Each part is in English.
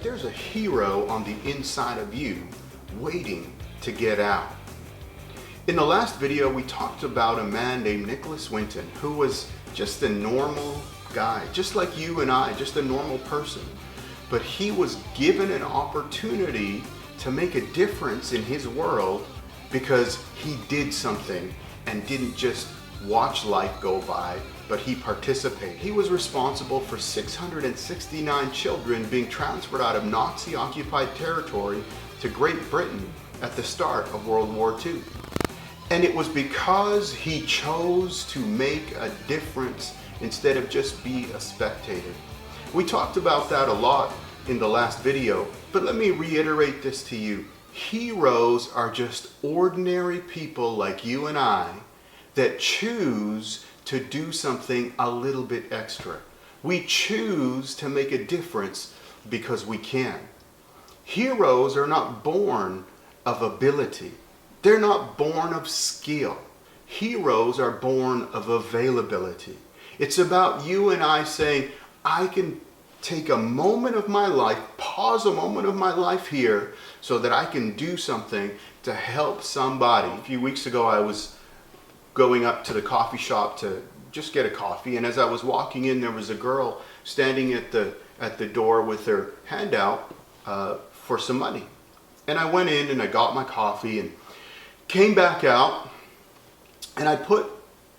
there's a hero on the inside of you waiting to get out. In the last video, we talked about a man named Nicholas Winton, who was just a normal guy, just like you and I, just a normal person. But he was given an opportunity to make a difference in his world because he did something and didn't just watch life go by, but he participated. He was responsible for 669 children being transferred out of Nazi-occupied territory to Great Britain at the start of World War II. And it was because he chose to make a difference instead of just be a spectator. We talked about that a lot in the last video, but let me reiterate this to you. Heroes are just ordinary people like you and I that choose to do something a little bit extra. We choose to make a difference because we can. Heroes are not born of ability. They're not born of skill. Heroes are born of availability. It's about you and I saying, I can take a moment of my life, pause a moment of my life here so that I can do something to help somebody. A few weeks ago, I was going up to the coffee shop to just get a coffee, and as I was walking in, there was a girl standing at the door with her hand out for some money. And I went in and I got my coffee and came back out, and I put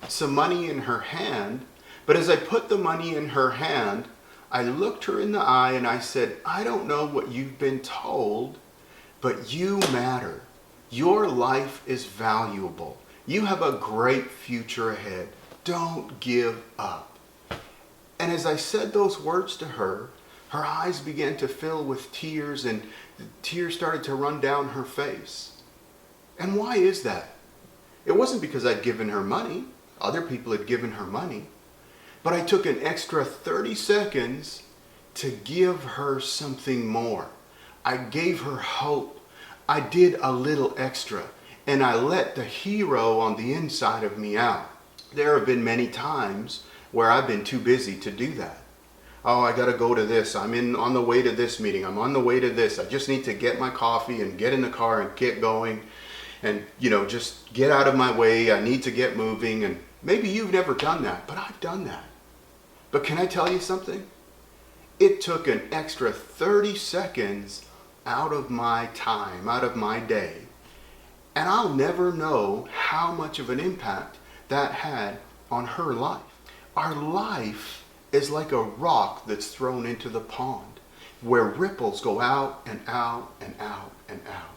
some money in her hand. But as I put the money in her hand, I looked her in the eye and I said, I don't know what you've been told, but you matter. Your life is valuable. You have a great future ahead. Don't give up. And as I said those words to her, her eyes began to fill with tears, and the tears started to run down her face. And why is that? It wasn't because I'd given her money. Other people had given her money. But I took an extra 30 seconds to give her something more. I gave her hope. I did a little extra, and I let the hero on the inside of me out. There have been many times where I've been too busy to do that. Oh, I gotta go to this. I'm on the way to this meeting. I'm on the way to this. I just need to get my coffee and get in the car and get going. And, just get out of my way. I need to get moving. And maybe you've never done that, but I've done that. But can I tell you something? It took an extra 30 seconds out of my time, out of my day. And I'll never know how much of an impact that had on her life. Our life is like a rock that's thrown into the pond, where ripples go out and out and out and out.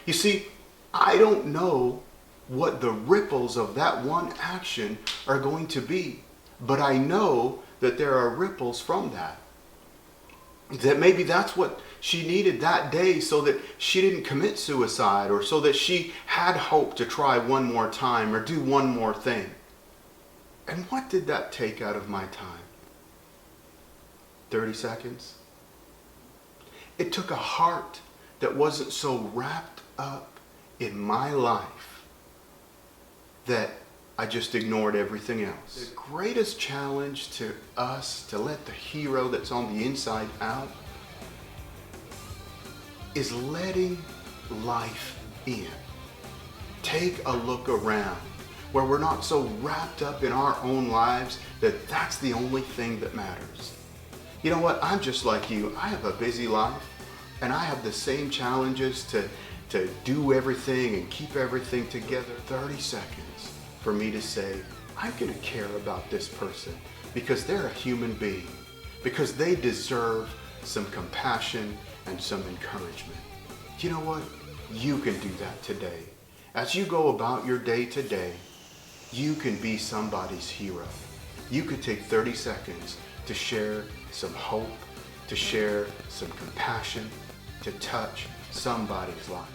You see, I don't know what the ripples of that one action are going to be, but I know that there are ripples from that. That maybe that's what she needed that day so that she didn't commit suicide, or so that she had hope to try one more time or do one more thing. And what did that take out of my time? 30 seconds? It took a heart that wasn't so wrapped up in my life that I just ignored everything else. The greatest challenge to us to let the hero that's on the inside out is letting life in. Take a look around where we're not so wrapped up in our own lives that that's the only thing that matters. You know what? I'm just like you. I have a busy life, and I have the same challenges to do everything and keep everything together. 30 seconds for me to say, I'm going to care about this person because they're a human being, because they deserve some compassion and some encouragement. You know what? You can do that today. As you go about your day today, you can be somebody's hero. You could take 30 seconds to share some hope, to share some compassion, to touch somebody's life.